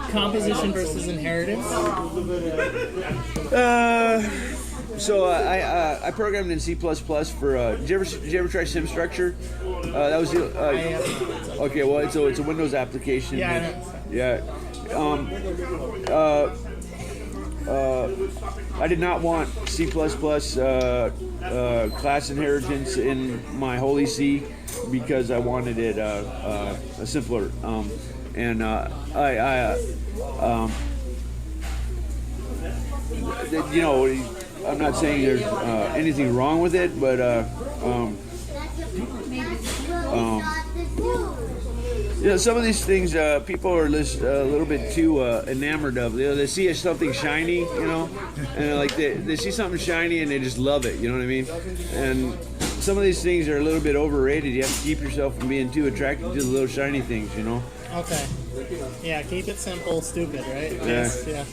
composition versus inheritance? So I programmed in C++ for. Did you ever try SimStructure? That was the. I have not. Okay, well, it's a Windows application. Yeah, I know. I did not want C++ class inheritance in my Holy C because I wanted it simpler. I'm not saying there's anything wrong with it, but some of these things people are a little bit too enamored of. They see something shiny, and like they see something shiny and they just love it. You know what I mean? And some of these things are a little bit overrated. You have to keep yourself from being too attracted to the little shiny things. Okay. Yeah, keep it simple, stupid, right? Yeah. Yeah.